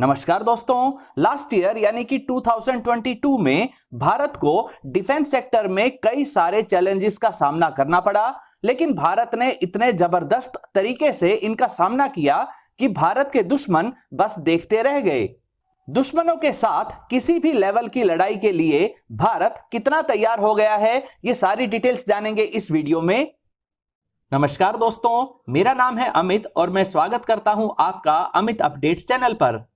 नमस्कार दोस्तों, last year यानी कि 2022 में भारत को डिफेंस सेक्टर में कई सारे चैलेंजेस का सामना करना पड़ा। लेकिन भारत ने इतने जबरदस्त तरीके से इनका सामना किया कि भारत के दुश्मन बस देखते रह गए। दुश्मनों के साथ किसी भी लेवल की लड़ाई के लिए भारत कितना तैयार हो गया है, ये सारी डिटेल्स जानेंगे इस वीडियो में। नमस्कार दोस्तों, मेरा नाम है अमित और मैं स्वागत करता हूं आपका अमित अपडेट्स चैनल पर।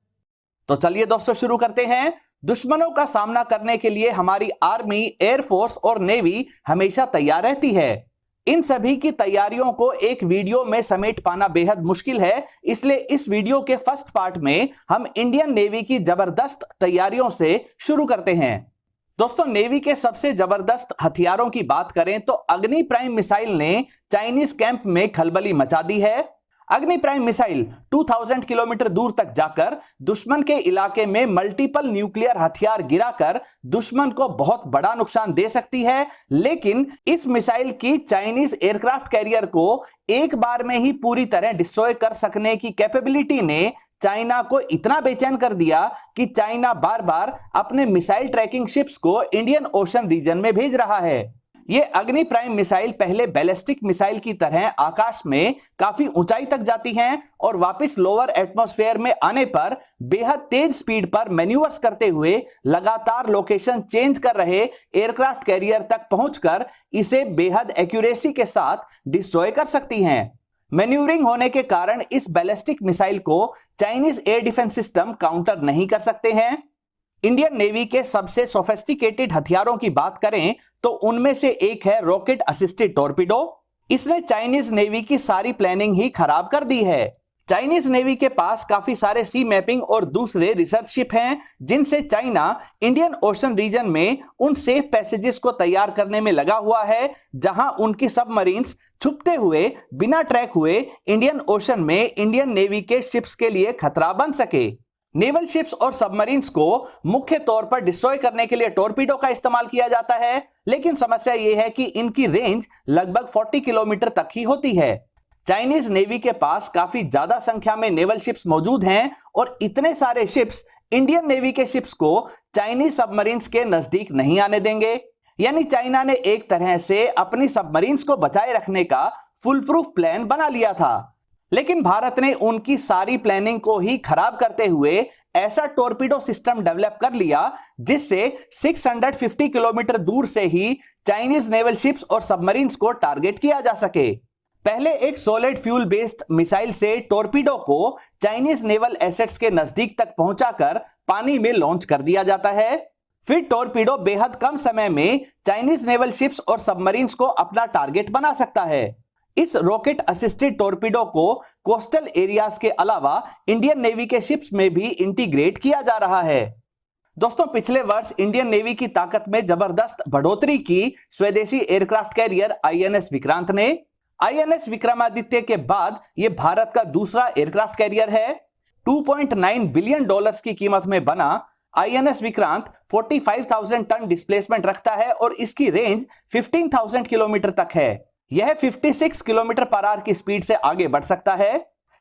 तो चलिए दोस्तों शुरू करते हैं। दुश्मनों का सामना करने के लिए हमारी आर्मी, एयरफोर्स और नेवी हमेशा तैयार रहती है। इन सभी की तैयारियों को एक वीडियो में समेट पाना बेहद मुश्किल है, इसलिए इस वीडियो के फर्स्ट पार्ट में हम इंडियन नेवी की जबरदस्त तैयारियों से शुरू करते हैं। दोस्तों, नेवी के सबसे जबरदस्त हथियारों की बात करें तो अग्नि प्राइम मिसाइल ने चाइनीज कैंप में खलबली मचा दी है। अग्नि प्राइम मिसाइल 2000 किलोमीटर दूर तक जाकर दुश्मन के इलाके में मल्टीपल न्यूक्लियर हथियार गिराकर दुश्मन को बहुत बड़ा नुकसान दे सकती है। लेकिन इस मिसाइल की चाइनीज एयरक्राफ्ट कैरियर को एक बार में ही पूरी तरह डिस्ट्रॉय कर सकने की कैपेबिलिटी ने चाइना को इतना बेचैन कर दिया कि चाइना बार बार अपने मिसाइल ट्रैकिंग शिप्स को इंडियन ओशन रीजन में भेज रहा है। ये अग्नि प्राइम मिसाइल पहले बैलिस्टिक मिसाइल की तरह आकाश में काफी ऊंचाई तक जाती हैं और वापस लोअर एटमॉस्फेयर में आने पर बेहद तेज स्पीड पर मैन्यूवर्स करते हुए लगातार लोकेशन चेंज कर रहे एयरक्राफ्ट कैरियर तक पहुंचकर इसे बेहद एक्यूरेसी के साथ डिस्ट्रॉय कर सकती हैं। मैन्यूवरिंग होने के कारण इस बैलिस्टिक मिसाइल को Chinese air defence system counter नहीं कर सकते हैं। इंडियन नेवी के सबसे सोफिस्टिकेटेड हथियारों की बात करें तो उनमें से एक है रॉकेट असिस्टेड टॉर्पीडो। इसने चाइनीज नेवी की सारी प्लानिंग ही खराब कर दी है। चाइनीज नेवी के पास काफी सारे सी मैपिंग और दूसरे रिसर्च शिप हैं, जिनसे चाइना इंडियन ओशन रीजन में उन सेफ पैसेजेस को तैयार करने में लगा हुआ है जहां उनकी सबमरीन्स छुपते हुए बिना ट्रैक हुए इंडियन ओशन में इंडियन नेवी के शिप्स के लिए खतरा बन सके। नेवल शिप्स और सबमरीन्स को मुख्य तौर पर डिस्ट्रॉय करने के लिए टॉर्पीडो का इस्तेमाल किया जाता है, लेकिन समस्या यह है कि इनकी रेंज लगभग 40 किलोमीटर तक ही होती है। चाइनीज नेवी के पास काफी ज्यादा संख्या में नेवल शिप्स मौजूद हैं और इतने सारे शिप्स इंडियन नेवी के शिप्स को चाइनीज सबमरीन्स के नजदीक नहीं आने देंगे। यानी चाइना ने एक तरह से अपनी सबमरीन्स को बचाए रखने का फुल प्रूफ प्लान बना लिया था। लेकिन भारत ने उनकी सारी प्लानिंग को ही खराब करते हुए ऐसा टॉर्पीडो सिस्टम डेवलप कर लिया जिससे 650 किलोमीटर दूर से ही चाइनीज नेवल शिप्स और सबमरीन्स को टारगेट किया जा सके। पहले एक सॉलिड फ्यूल बेस्ड मिसाइल से टॉर्पीडो को चाइनीज नेवल एसेट्स के नजदीक तक पहुंचाकर पानी में लॉन्च कर दिया जाता है। फिर टॉर्पीडो बेहद कम समय में चाइनीज नेवल शिप्स और सबमरीन्स को अपना टारगेट बना सकता है। इस रॉकेट असिस्टेड टॉर्पीडो को कोस्टल एरियाज के अलावा इंडियन नेवी के शिप्स में भी इंटीग्रेट किया जा रहा है। दोस्तों, पिछले वर्ष इंडियन नेवी की ताकत में जबरदस्त बढ़ोतरी की स्वदेशी एयरक्राफ्ट कैरियर आईएनएस विक्रांत ने। आईएनएस विक्रमादित्य के बाद यह भारत का दूसरा एयरक्राफ्ट कैरियर है। $2.9 बिलियन की कीमत में बना आईएनएस विक्रांत 45,000 टन डिस्प्लेसमेंट रखता है और इसकी रेंज 15,000 किलोमीटर तक है। यह 56 किलोमीटर पर आवर की स्पीड से आगे बढ़ सकता है।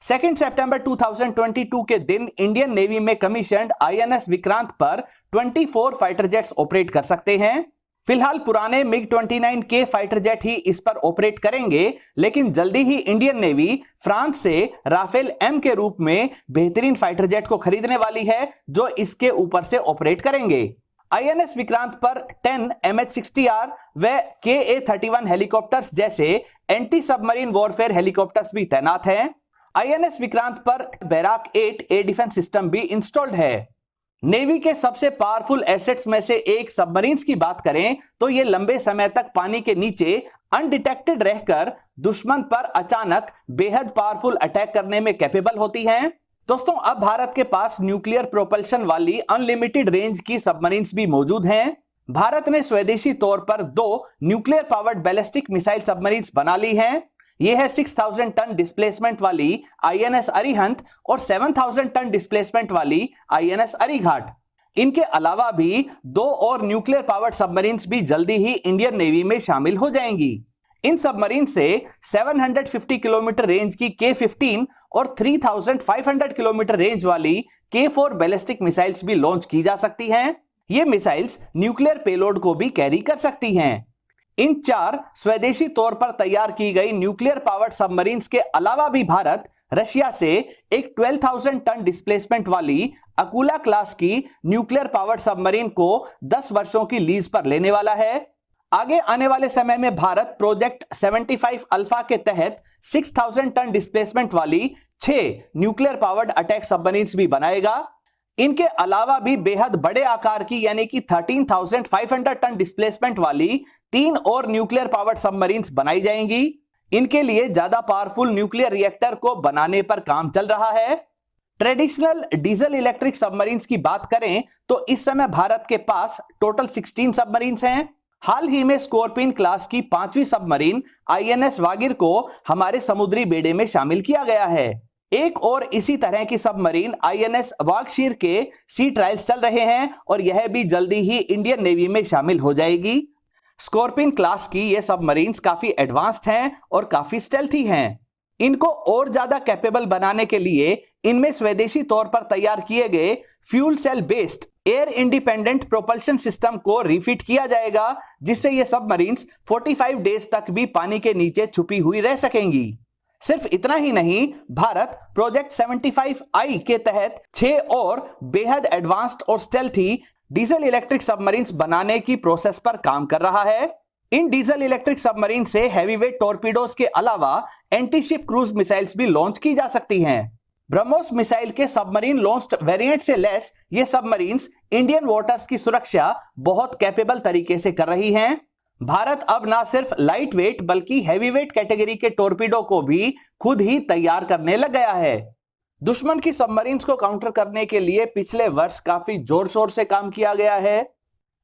2 सितंबर 2022 के दिन इंडियन नेवी में कमीशन्ड आईएनएस विक्रांत पर 24 फाइटर जेट्स ऑपरेट कर सकते हैं। फिलहाल पुराने मिग-29 के फाइटर जेट ही इस पर ऑपरेट करेंगे, लेकिन जल्दी ही इंडियन नेवी फ्रांस से राफेल एम के रूप में बेहतरीन फाइटर जेट को खरीदने वाली है जो इसके ऊपर से ऑपरेट करेंगे। आईएनएस विक्रांत पर 10 MH-60R व KA-31 हेलीकॉप्टर्स जैसे एंटी सबमरीन वॉरफेयर हेलीकॉप्टर्स भी तैनात हैं। आईएनएस विक्रांत पर बैराक 8 एयर डिफेंस सिस्टम भी इंस्टॉल्ड है। नेवी के सबसे पावरफुल एसेट्स में से एक सबमरीन्स की बात करें तो ये लंबे समय तक पानी के नीचे अनडिटेक्टेड रहकर दुश्मन पर अचानक बेहद पावरफुल अटैक करने में कैपेबल होती हैं। दोस्तों, अब भारत के पास न्यूक्लियर प्रोपल्शन वाली अनलिमिटेड रेंज की सबमरीन्स भी मौजूद हैं। भारत ने स्वदेशी तौर पर 2 nuclear powered ballistic missile submarines बना ली हैं। यह है 6,000 टन डिस्प्लेसमेंट वाली आईएनएस अरिहंत और 7,000 टन डिस्प्लेसमेंट वाली आईएनएस अरिघाट। इनके अलावा भी 2 और न्यूक्लियर पावर्ड सबमरीन्स भी जल्दी ही इंडियन नेवी में शामिल हो जाएंगी। इन सबमरीन से 750 किलोमीटर रेंज की K-15 और 3500 किलोमीटर रेंज वाली K-4 बैलिस्टिक मिसाइल्स भी लॉन्च की जा सकती हैं। ये मिसाइल्स न्यूक्लियर पेलोड को भी कैरी कर सकती हैं। इन 4 स्वदेशी तौर पर तैयार की गई न्यूक्लियर पावर्ड सबमरीन्स के अलावा भी भारत रशिया से एक 12,000 टन डिस्प्लेसमेंट वाली अकूला क्लास की न्यूक्लियर पावर्ड सबमरीन को 10 वर्षों की लीज पर लेने वाला है। आगे आने वाले समय में भारत प्रोजेक्ट 75 अल्फा के तहत 6,000 टन डिस्प्लेसमेंट वाली 6 न्यूक्लियर पावर्ड अटैक सबमरीन्स भी बनाएगा। इनके अलावा भी बेहद बड़े आकार की यानी कि 13,500 टन डिस्प्लेसमेंट वाली 3 और न्यूक्लियर पावर्ड सबमरीन्स बनाई जाएंगी। इनके लिए ज्यादा पावरफुल न्यूक्लियर रिएक्टर को बनाने पर काम चल रहा है। ट्रेडिशनल डीजल इलेक्ट्रिक सबमरीन्स की बात करें तो इस समय भारत के पास टोटल 16 सबमरीन्स हैं। हाल ही में स्कॉर्पियन क्लास की 5वीं सबमरीन INS वागिर को हमारे समुद्री बेड़े में शामिल किया गया है। एक और इसी तरह की सबमरीन INS वागशीर के सी ट्रायल्स चल रहे हैं और यह भी जल्दी ही इंडियन नेवी में शामिल हो जाएगी। स्कॉर्पियन क्लास की ये सबमरीन्स काफी एडवांस्ड हैं और काफी स्टेल्थी हैं। इनको और ज्यादा कैपेबल बनाने के लिए इनमें स्वदेशी तौर पर तैयार किए गए fuel cell based air independent propulsion system को रिफिट किया जाएगा, जिससे ये सबमरीन्स 45 डेज तक भी पानी के नीचे छुपी हुई रह सकेंगी। सिर्फ इतना ही नहीं, भारत प्रोजेक्ट 75I के तहत 6 और बेहद एडवांस्ड और स्टेल्थी डीजल इलेक्ट्रिक सबमरीन्स बनाने की प्रोसेस पर काम कर रहा है। इन डीजल इलेक्ट्रिक सबमरीन से हैवीवेट टॉर्पीडोज के अलावा एंटी शिप क्रूज मिसाइल्स भी लॉन्च की जा सकती हैं। ब्रह्मोस मिसाइल के सबमरीन लॉन्च्ड वेरिएंट से लेस ये सबमरीन्स इंडियन वाटर्स की सुरक्षा बहुत कैपेबल तरीके से कर रही हैं। भारत अब ना सिर्फ लाइट वेट बल्कि हैवीवेट कैटेगरी के टॉर्पीडो को भी खुद ही तैयार करने लग गया है। दुश्मन की सबमरीन्स को काउंटर करने के लिए पिछले वर्ष काफी जोर शोर से काम किया गया है।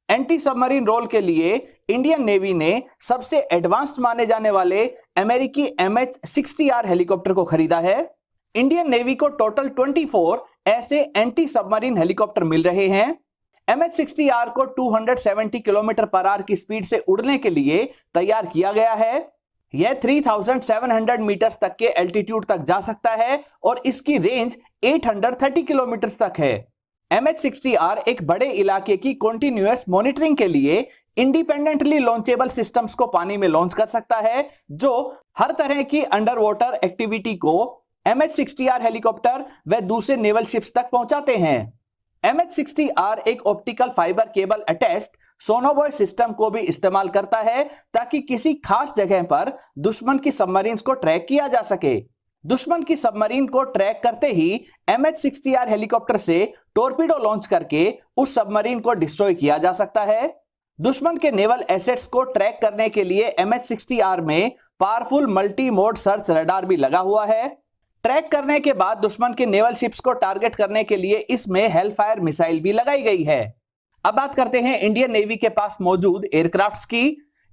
एंटी सबमरीन रोल के लिए इंडियन नेवी ने सबसे एडवांस्ड माने जाने वाले अमेरिकी MH-60R हेलीकॉप्टर को खरीदा है। इंडियन नेवी को टोटल 24 ऐसे एंटी सबमरीन हेलीकॉप्टर मिल रहे हैं। MH-60R को 270 किलोमीटर पर आवर की स्पीड से उड़ने के लिए तैयार किया गया है। यह 3,700 मीटर तक के एल्टीट्यूड तक जा सकता है और इसकी रेंज 830 किलोमीटर तक है। MH-60R एक बड़े इलाके की कॉन्टिन्यूअस मॉनिटरिंग के लिए इंडिपेंडेंटली लॉन्चेबल सिस्टम्स को पानी में लॉन्च कर सकता है, जो हर तरह की अंडर वाटर एक्टिविटी को MH-60R हेलीकॉप्टर व दूसरे नेवल शिप्स तक पहुंचाते हैं। MH-60R एक optical fibre cable attached sonobuoy system को भी इस्तेमाल करता है ताकि किसी खास जगह पर दुश्मन की सबमरीन्स को ट्रैक किया जा सके। दुश्मन की सबमरीन को ट्रैक करते ही MH-60R हेलीकॉप्टर से टॉर्पीडो लॉन्च करके उस सबमरीन को डिस्ट्रॉय किया जा सकता है। दुश्मन के नेवल एसेट्स को ट्रैक करने के लिए MH-60R में powerful multi mode search radar भी लगा हुआ है। ट्रैक करने के बाद दुश्मन के नेवल शिप्स को टारगेट करने के लिए इसमें हेलफायर मिसाइल भी लगाई गई है। अब बात करते हैं इंडियन नेवी के पास मौजूद एयरक्राफ्ट्स की।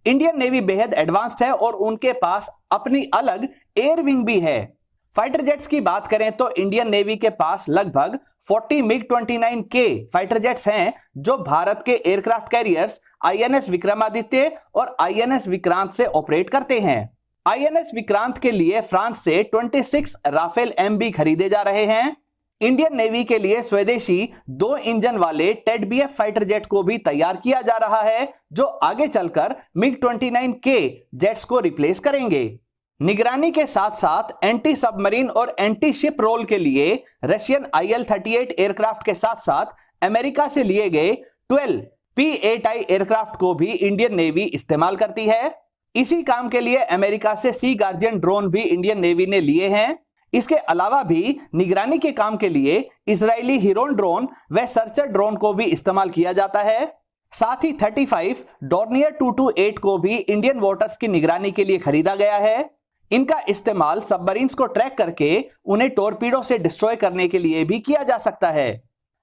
इंडियन नेवी बेहद एडवांस्ड है और उनके पास अपनी अलग एयर विंग भी है। फाइटर जेट्स की बात करें तो इंडियन नेवी के पास लगभग 40 MiG-29K फाइटर जेट्स हैं, जो भारत के एयरक्राफ्ट कैरियर्स INS विक्रमादित्य और INS विक्रांत से ऑपरेट करते हैं। INS विक्रांत के लिए फ्रांस से 26 राफेल MB खरीदे जा रहे हैं। इंडियन नेवी के लिए स्वदेशी 2 इंजन वाले TEDBF फाइटर जेट को भी तैयार किया जा रहा है, जो आगे चलकर MiG-29K जेट्स को रिप्लेस करेंगे। निगरानी के साथ साथ एंटी सबमरीन और एंटी शिप रोल के लिए रशियन IL-38 एयरक्राफ्ट के साथ साथ अमेरिका से लिए गए 12 P-8I एयरक्राफ्ट को भी इंडियन नेवी इस्तेमाल करती है। इसी काम के लिए अमेरिका से सी गार्जियन ड्रोन भी इंडियन नेवी ने लिए हैं। इसके अलावा भी निगरानी के काम के लिए इजरायली हिरोन ड्रोन व सर्चर ड्रोन को भी इस्तेमाल किया जाता है। साथ ही 35 डॉर्नियर 228 को भी इंडियन वाटर्स की निगरानी के लिए खरीदा गया है। इनका इस्तेमाल सबमरीन्स को ट्रैक करके उन्हें टॉर्पीडो से डिस्ट्रॉय करने के लिए भी किया जा सकता है।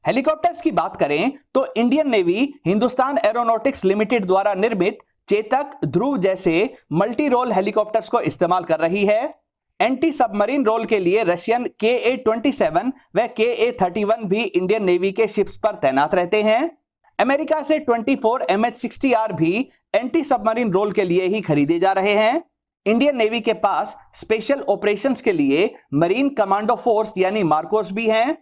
हेलीकॉप्टर्स की बात करें तो Indian navy Hindustan aeronautics limited द्वारा निर्मित चेतक, ध्रुव जैसे मल्टी रोल हेलीकॉप्टर्स को इस्तेमाल कर रही है। एंटी सबमरीन रोल के लिए रशियन KA-27 व KA-31 भी इंडियन नेवी के शिप्स पर तैनात रहते हैं। अमेरिका से 24 MH-60R भी एंटी सबमरीन रोल के लिए ही खरीदे जा रहे हैं। इंडियन नेवी के पास स्पेशल ऑपरेशंस के लिए मरीन कमांडो फोर्स यानी मार्कोस भी हैं।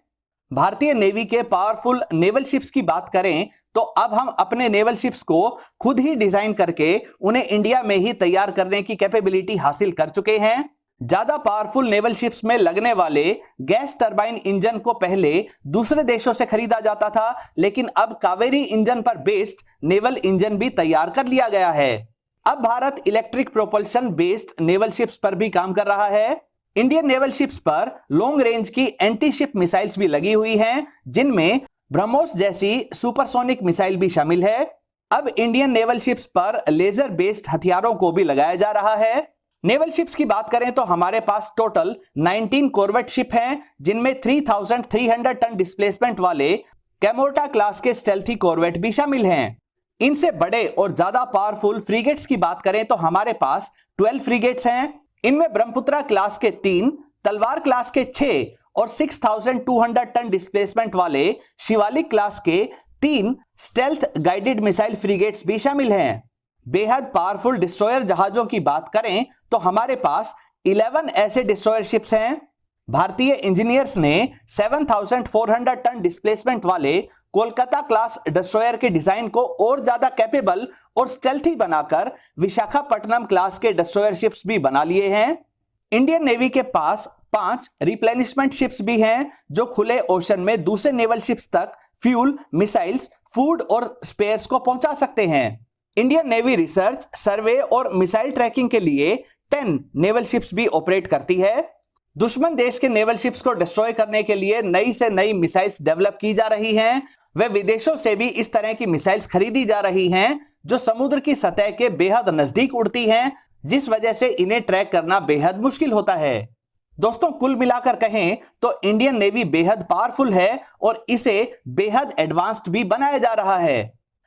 भारतीय नेवी के पावरफुल नेवल शिप्स की बात करें तो अब हम अपने नेवल शिप्स को खुद ही डिजाइन करके उन्हें इंडिया में ही तैयार करने की कैपेबिलिटी हासिल कर चुके हैं। ज्यादा पावरफुल नेवल शिप्स में लगने वाले गैस टरबाइन इंजन को पहले दूसरे देशों से खरीदा जाता था, लेकिन अब कावेरी इंजन पर बेस्ड नेवल इंजन भी तैयार कर लिया गया है। अब Bharat electric propulsion based naval ships पर भी काम कर रहा है। इंडियन नेवल शिप्स पर लॉन्ग रेंज की एंटी शिप मिसाइल्स भी लगी हुई हैं, जिनमें ब्रह्मोस जैसी सुपरसोनिक मिसाइल भी शामिल है। अब इंडियन नेवल शिप्स पर लेजर बेस्ड हथियारों को भी लगाया जा रहा है। नेवल शिप्स की बात करें तो हमारे पास टोटल 19 कॉर्वेट शिप हैं, जिनमें 3300 टन डिस्प्लेसमेंट वाले कैमोर्टा क्लास के स्टेल्थी कॉर्वेट भी शामिल हैं। इनसे बड़े और ज्यादा पावरफुल फ्रीगेट्स की बात करें तो हमारे पास 12 फ्रीगेट्स हैं। इनमें ब्रह्मपुत्रा क्लास के 3, तलवार क्लास के 6 और 6200 टन डिस्प्लेसमेंट वाले शिवालिक क्लास के 3 स्टेल्थ गाइडेड मिसाइल फ्रीगेट्स भी शामिल हैं। बेहद पावरफुल डिस्ट्रॉयर जहाजों की बात करें तो हमारे पास 11 ऐसे डिस्ट्रॉयर शिप्स हैं। भारतीय इंजीनियर्स ने 7400 टन डिस्प्लेसमेंट वाले कोलकाता क्लास डिस्ट्रॉयर के डिजाइन को और ज्यादा कैपेबल और स्टेल्थी बनाकर विशाखापट्टनम क्लास के डिस्ट्रॉयर शिप्स भी बना लिए हैं। इंडियन नेवी के पास 5 रिप्लेनिशमेंट शिप्स भी हैं, जो खुले ओशन में दूसरे नेवल शिप्स तक फ्यूल, मिसाइल्स, फूड और स्पेयर्स को पहुंचा सकते हैं। इंडियन नेवी रिसर्च, सर्वे और मिसाइल ट्रैकिंग के लिए 10 नेवल शिप्स भी ऑपरेट करती है। दुश्मन देश के नेवल शिप्स को डिस्ट्रॉय करने के लिए नई से नई मिसाइल्स डेवलप की जा रही हैं। वे विदेशों से भी इस तरह की मिसाइल्स खरीदी जा रही हैं, जो समुद्र की सतह के बेहद नजदीक उड़ती हैं, जिस वजह से इन्हें ट्रैक करना बेहद मुश्किल होता है। दोस्तों, कुल मिलाकर कहें तो इंडियन नेवी बेहद पावरफुल है और इसे बेहद एडवांस्ड भी बनाया जा रहा है।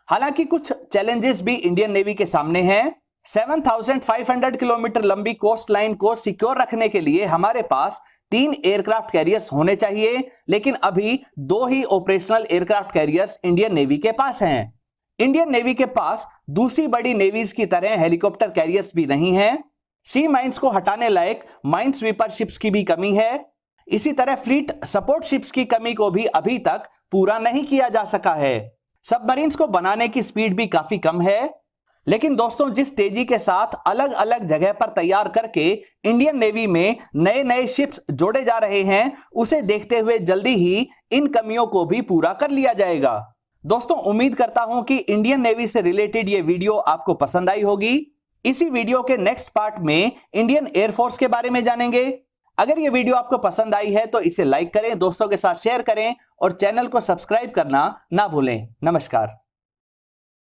हालांकि कुछ चैलेंजेस भी इंडियन नेवी के सामने हैं। 7500 किलोमीटर लंबी कोस्ट लाइन को सिक्योर रखने के लिए हमारे पास 3 एयरक्राफ्ट कैरियर्स होने चाहिए, लेकिन अभी 2 ही operational aircraft carriers Indian Navy के पास हैं। इंडियन नेवी के पास दूसरी बड़ी नेवीज की तरह हेलीकॉप्टर कैरियर्स भी नहीं हैं। सी माइंस को हटाने लायक माइन स्वीपर शिप्स की भी कमी है। इसी तरह फ्लीट सपोर्ट शिप्स की कमी को भी अभी तक पूरा नहीं किया जा सका है। सबमरीन्स को बनाने की स्पीड भी काफी कम है। लेकिन दोस्तों, जिस तेजी के साथ अलग अलग जगह पर तैयार करके इंडियन नेवी में नए नए शिप्स जोड़े जा रहे हैं, उसे देखते हुए जल्दी ही इन कमियों को भी पूरा कर लिया जाएगा। दोस्तों, उम्मीद करता हूं कि इंडियन नेवी से रिलेटेड ये वीडियो आपको पसंद आई होगी। इसी वीडियो के नेक्स्ट पार्ट में इंडियन एयरफोर्स के बारे में जानेंगे। अगर ये वीडियो आपको पसंद आई है तो इसे लाइक करें, दोस्तों के साथ शेयर करें और चैनल को सब्सक्राइब करना ना भूलें। नमस्कार।